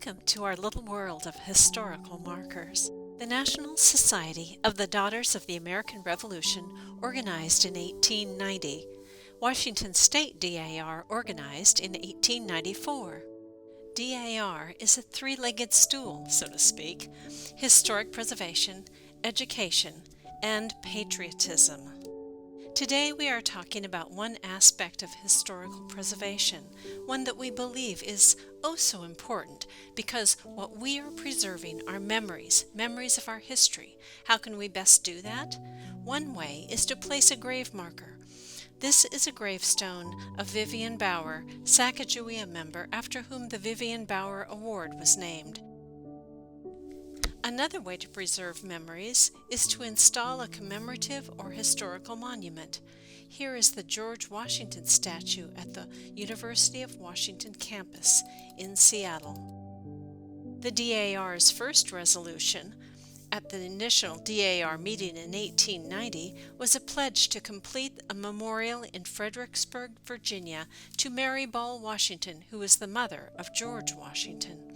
Welcome to our little world of historical markers. The National Society of the Daughters of the American Revolution organized in 1890. Washington State DAR organized in 1894. DAR is a three-legged stool, so to speak: historic preservation, education, and patriotism. Today we are talking about one aspect of historical preservation, one that we believe is oh so important, because what we are preserving are memories of our history. How can we best do that? One way is to place a grave marker. This is a gravestone of Vivian Bauer, Sacagawea member after whom the Vivian Bauer Award was named. Another way to preserve memories is to install a commemorative or historical monument. Here is the George Washington statue at the University of Washington campus in Seattle. The DAR's first resolution at the initial DAR meeting in 1890 was a pledge to complete a memorial in Fredericksburg, Virginia, to Mary Ball Washington, who was the mother of George Washington.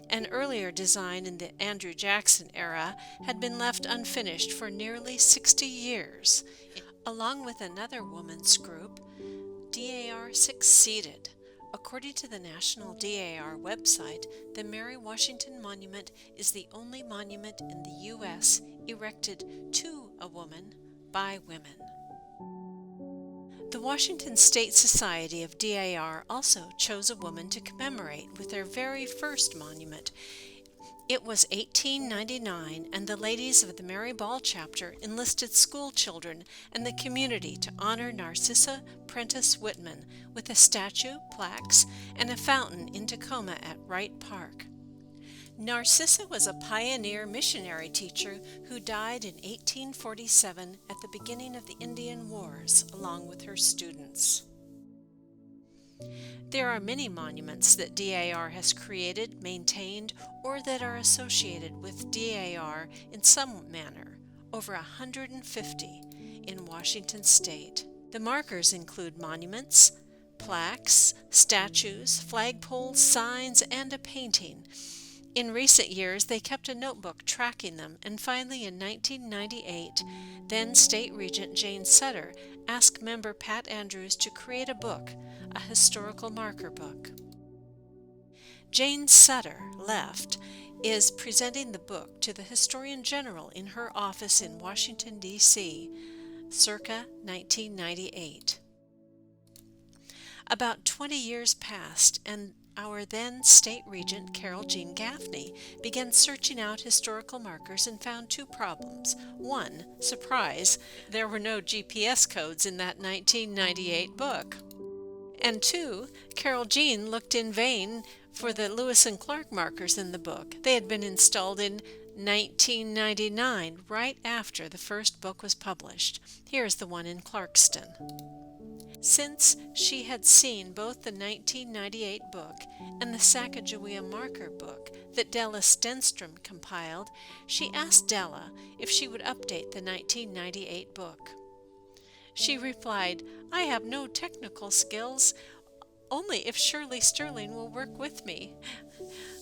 An earlier design in the Andrew Jackson era had been left unfinished for nearly 60 years. Along with another women's group, DAR succeeded. According to the National DAR website, the Mary Washington Monument is the only monument in the U.S. erected to a woman by women. The Washington State Society of DAR also chose a woman to commemorate with their very first monument. It was 1899, and the ladies of the Mary Ball chapter enlisted school children and the community to honor Narcissa Prentice Whitman with a statue, plaques, and a fountain in Tacoma at Wright Park. Narcissa was a pioneer missionary teacher who died in 1847 at the beginning of the Indian Wars, along with her students. There are many monuments that DAR has created, maintained, or that are associated with DAR in some manner, over 150 in Washington State. The markers include monuments, plaques, statues, flagpoles, signs, and a painting. In recent years, they kept a notebook tracking them, and finally in 1998, then State Regent Jane Sutter asked member Pat Andrews to create a book, a historical marker book. Jane Sutter, left, is presenting the book to the Historian General in her office in Washington, D.C., circa 1998. About 20 years passed, and our then State Regent Carol Jean Gaffney began searching out historical markers and found two problems. One, surprise, there were no GPS codes in that 1998 book. And two, Carol Jean looked in vain for the Lewis and Clark markers in the book. They had been installed in 1999, right after the first book was published. Here's the one in Clarkston. Since she had seen both the 1998 book and the Sacagawea marker book that Della Stenstrom compiled, she asked Della if she would update the 1998 book. She replied, "I have no technical skills, only if Shirley Stirling will work with me.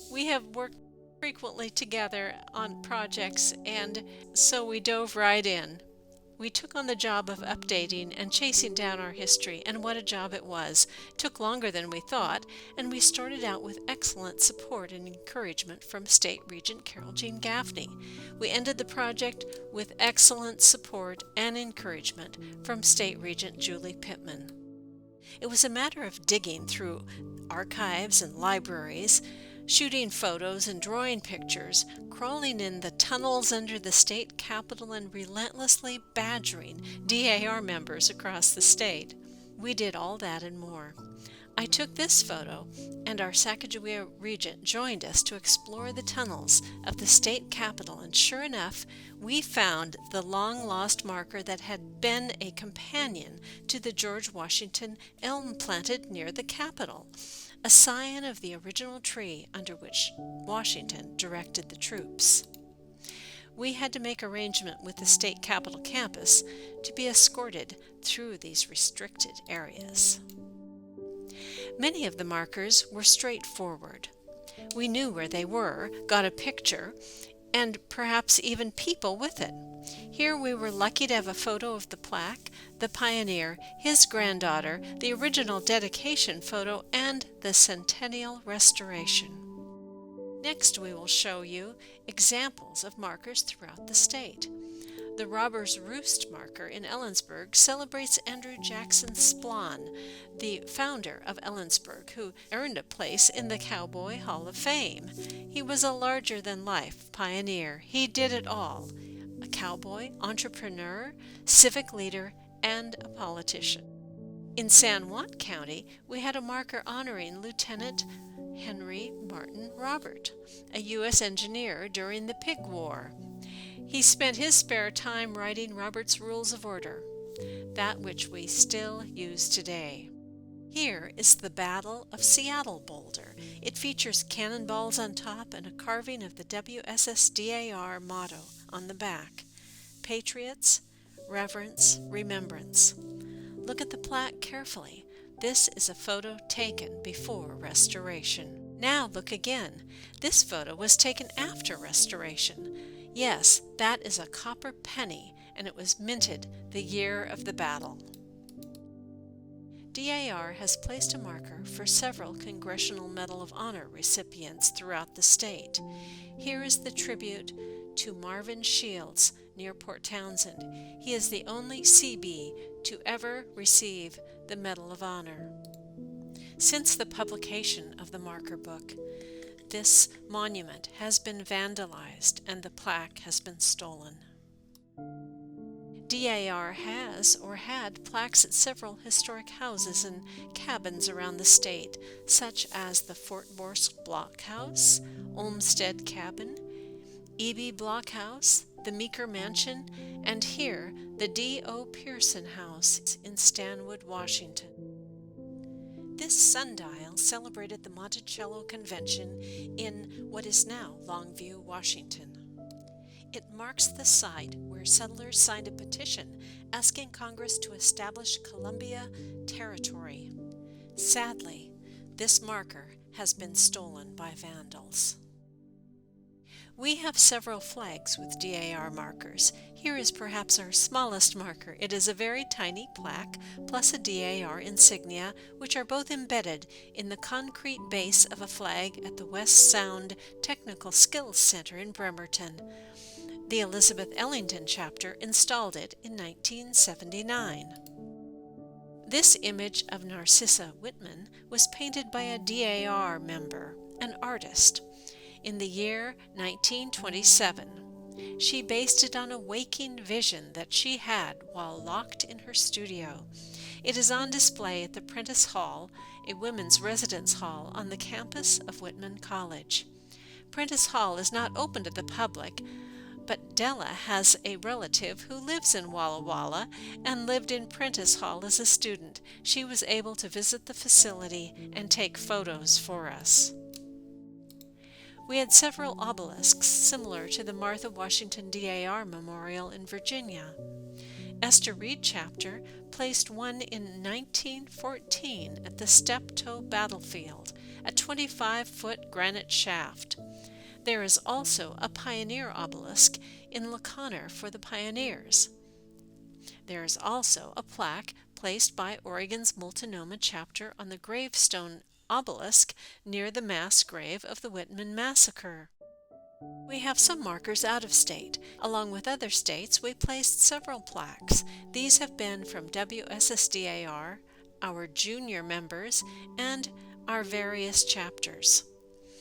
We have worked frequently together on projects, and so we dove right in. We took on the job of updating and chasing down our history, and what a job it was. It took longer than we thought, and we started out with excellent support and encouragement from State Regent Carol Jean Gaffney. We ended the project with excellent support and encouragement from State Regent Julie Pittman. It was a matter of digging through archives and libraries, shooting photos and drawing pictures, crawling in the tunnels under the state capitol, and relentlessly badgering DAR members across the state. We did all that and more. I took this photo, and our Sacagawea Regent joined us to explore the tunnels of the state capitol, and sure enough, we found the long-lost marker that had been a companion to the George Washington elm planted near the capitol, a sign of the original tree under which Washington directed the troops. We had to make arrangement with the state capitol campus to be escorted through these restricted areas. Many of the markers were straightforward. We knew where they were, got a picture, and perhaps even people with it. Here we were lucky to have a photo of the plaque, the pioneer, his granddaughter, the original dedication photo, and the centennial restoration. Next, we will show you examples of markers throughout the state. The Robber's Roost marker in Ellensburg celebrates Andrew Jackson Splon, the founder of Ellensburg, who earned a place in the Cowboy Hall of Fame. He was a larger-than-life pioneer. He did it all: a cowboy, entrepreneur, civic leader, and a politician. In San Juan County, we had a marker honoring Lieutenant Henry Martin Robert, a U.S. engineer during the Pig War. He spent his spare time writing Robert's Rules of Order, that which we still use today. Here is the Battle of Seattle Boulder. It features cannonballs on top and a carving of the WSSDAR motto on the back: Patriots, Reverence, Remembrance. Look at the plaque carefully. This is a photo taken before restoration. Now look again. This photo was taken after restoration. Yes, that is a copper penny, and it was minted the year of the battle. DAR has placed a marker for several Congressional Medal of Honor recipients throughout the state. Here is the tribute to Marvin Shields near Port Townsend. He is the only CB to ever receive the Medal of Honor. Since the publication of the marker book, this monument has been vandalized and the plaque has been stolen. DAR has or had plaques at several historic houses and cabins around the state, such as the Fort Borsk Blockhouse, Olmsted Cabin, E.B. Blockhouse, the Meeker Mansion, and here the D.O. Pearson House in Stanwood, Washington. This sundial celebrated the Monticello Convention in what is now Longview, Washington. It marks the site where settlers signed a petition asking Congress to establish Columbia Territory. Sadly, this marker has been stolen by vandals. We have several flags with DAR markers. Here is perhaps our smallest marker. It is a very tiny plaque plus a DAR insignia, which are both embedded in the concrete base of a flag at the West Sound Technical Skills Center in Bremerton. The Elizabeth Ellington chapter installed it in 1979. This image of Narcissa Whitman was painted by a DAR member, an artist, in the year 1927. She based it on a waking vision that she had while locked in her studio. It is on display at the Prentice Hall, a women's residence hall on the campus of Whitman College. Prentice Hall is not open to the public, but Della has a relative who lives in Walla Walla and lived in Prentice Hall as a student. She was able to visit the facility and take photos for us. We had several obelisks similar to the Martha Washington DAR Memorial in Virginia. Esther Reed chapter placed one in 1914 at the Steptoe Battlefield, a 25-foot granite shaft. There is also a pioneer obelisk in La Conner for the pioneers. There is also a plaque placed by Oregon's Multnomah chapter on the gravestone obelisk near the mass grave of the Whitman Massacre. We have some markers out of state. Along with other states, we placed several plaques. These have been from WSSDAR, our junior members, and our various chapters.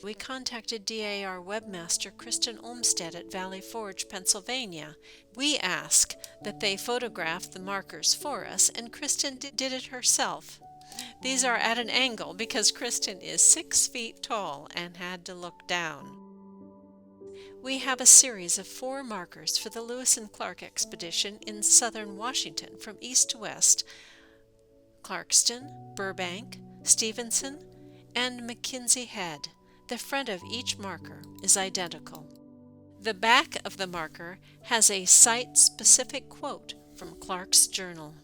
We contacted DAR webmaster Kristen Olmsted at Valley Forge, Pennsylvania. We asked that they photograph the markers for us, and Kristen did it herself. These are at an angle because Kristen is 6 feet tall and had to look down. We have a series of 4 markers for the Lewis and Clark expedition in southern Washington from east to west: Clarkston, Burbank, Stevenson, and McKinsey Head. The front of each marker is identical. The back of the marker has a site-specific quote from Clark's journal.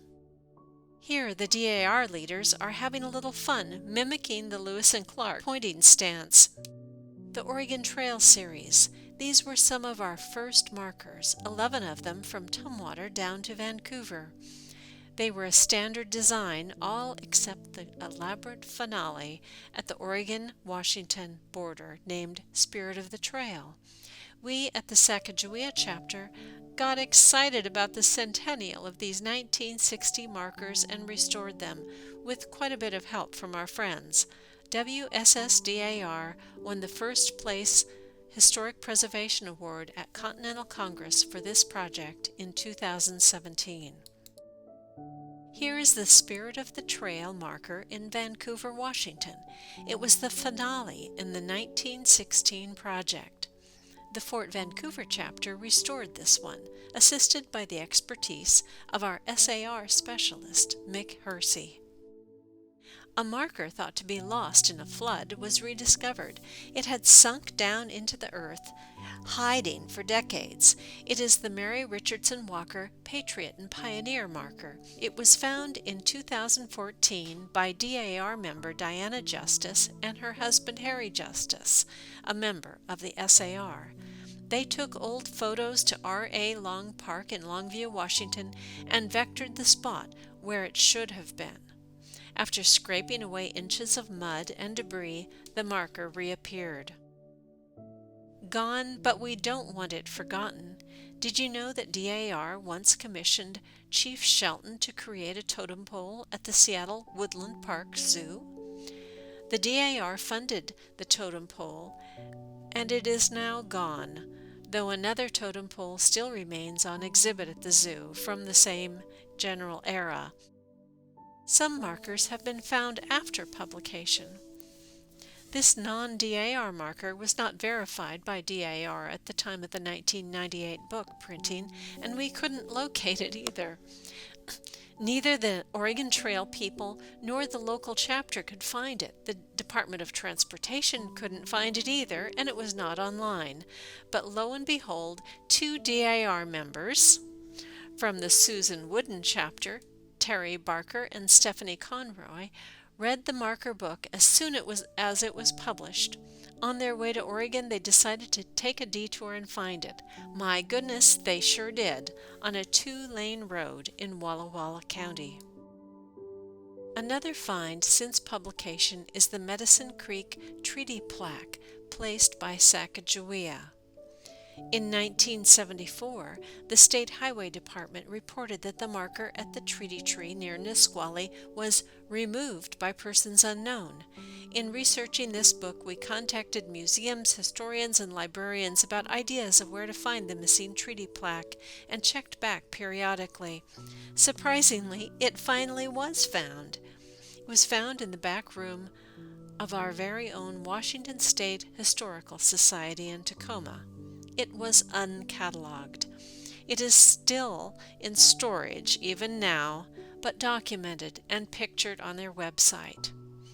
Here the DAR leaders are having a little fun mimicking the Lewis and Clark pointing stance. The Oregon Trail series. These were some of our first markers, 11 of them from Tumwater down to Vancouver. They were a standard design, all except the elaborate finale at the Oregon-Washington border named Spirit of the Trail. We at the Sacagawea chapter got excited about the centennial of these 1960 markers and restored them, with quite a bit of help from our friends. WSSDAR won the first place Historic Preservation Award at Continental Congress for this project in 2017. Here is the Spirit of the Trail marker in Vancouver, Washington. It was the finale in the 1916 project. The Fort Vancouver chapter restored this one, assisted by the expertise of our SAR specialist, Mick Hersey. A marker thought to be lost in a flood was rediscovered. It had sunk down into the earth, hiding for decades. It is the Mary Richardson Walker Patriot and Pioneer marker. It was found in 2014 by DAR member Diana Justice and her husband Harry Justice, a member of the SAR. They took old photos to R.A. Long Park in Longview, Washington, and vectored the spot where it should have been. After scraping away inches of mud and debris, the marker reappeared. Gone, but we don't want it forgotten. Did you know that DAR once commissioned Chief Shelton to create a totem pole at the Seattle Woodland Park Zoo? The DAR funded the totem pole, and it is now gone, though another totem pole still remains on exhibit at the zoo from the same general era. Some markers have been found after publication. This non-DAR marker was not verified by DAR at the time of the 1998 book printing, and we couldn't locate it either. Neither the Oregon Trail people nor the local chapter could find it. The Department of Transportation couldn't find it either, and it was not online. But lo and behold, 2 DAR members from the Susan Wooden chapter, Terry Barker and Stephanie Conroy, read the marker book as soon as it was published. On their way to Oregon, they decided to take a detour and find it. My goodness, they sure did, on a 2-lane road in Walla Walla County. Another find since publication is the Medicine Creek Treaty Plaque placed by Sacagawea. In 1974, the State Highway Department reported that the marker at the Treaty Tree near Nisqually was removed by persons unknown. In researching this book, we contacted museums, historians, and librarians about ideas of where to find the missing treaty plaque and checked back periodically. Surprisingly, it finally was found. It was found in the back room of our very own Washington State Historical Society in Tacoma. It was uncatalogued. It is still in storage even now, but documented and pictured on their website.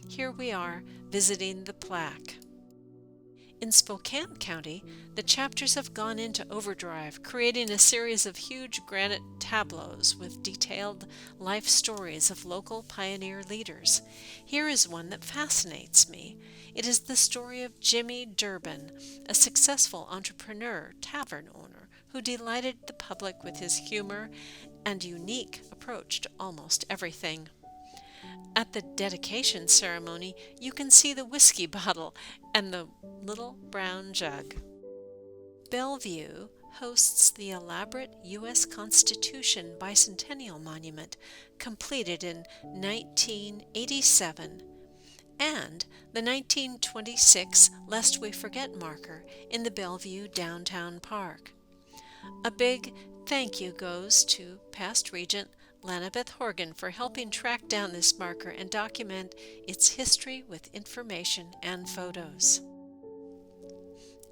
Here we are visiting the plaque. In Spokane County, the chapters have gone into overdrive, creating a series of huge granite tableaus with detailed life stories of local pioneer leaders. Here is one that fascinates me. It is the story of Jimmy Durbin, a successful entrepreneur, tavern owner, who delighted the public with his humor and unique approach to almost everything. At the dedication ceremony, you can see the whiskey bottle and the little brown jug. Bellevue hosts the elaborate U.S. Constitution Bicentennial Monument, completed in 1987, and the 1926 Lest We Forget marker in the Bellevue Downtown Park. A big thank you goes to past Regent Lanabeth Horgan for helping track down this marker and document its history with information and photos.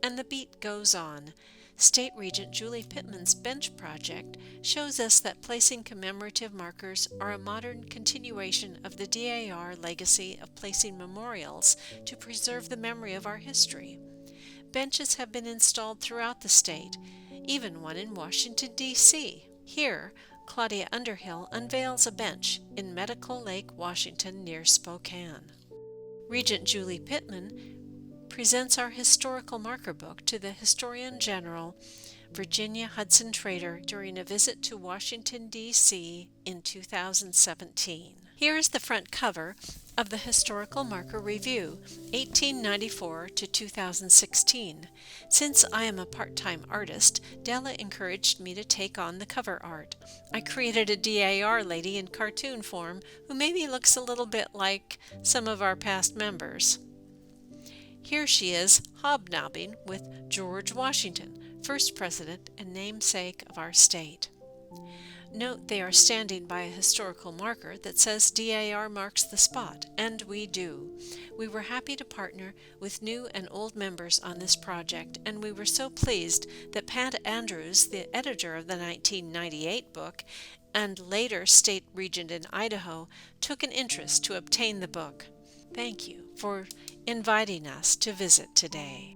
And the beat goes on. State Regent Julie Pittman's bench project shows us that placing commemorative markers are a modern continuation of the DAR legacy of placing memorials to preserve the memory of our history. Benches have been installed throughout the state, even one in Washington, D.C. Here, Claudia Underhill unveils a bench in Medical Lake, Washington, near Spokane. Regent Julie Pittman presents our historical marker book to the Historian General Virginia Hudson Trader during a visit to Washington, D.C. in 2017. Here is the front cover of the Historical Marker Review, 1894 to 2016. Since I am a part-time artist, Della encouraged me to take on the cover art. I created a DAR lady in cartoon form who maybe looks a little bit like some of our past members. Here she is hobnobbing with George Washington, first president and namesake of our state. Note they are standing by a historical marker that says DAR marks the spot, and we do. We were happy to partner with new and old members on this project, and we were so pleased that Pat Andrews, the editor of the 1998 book and later state regent in Idaho, took an interest to obtain the book. Thank you for inviting us to visit today.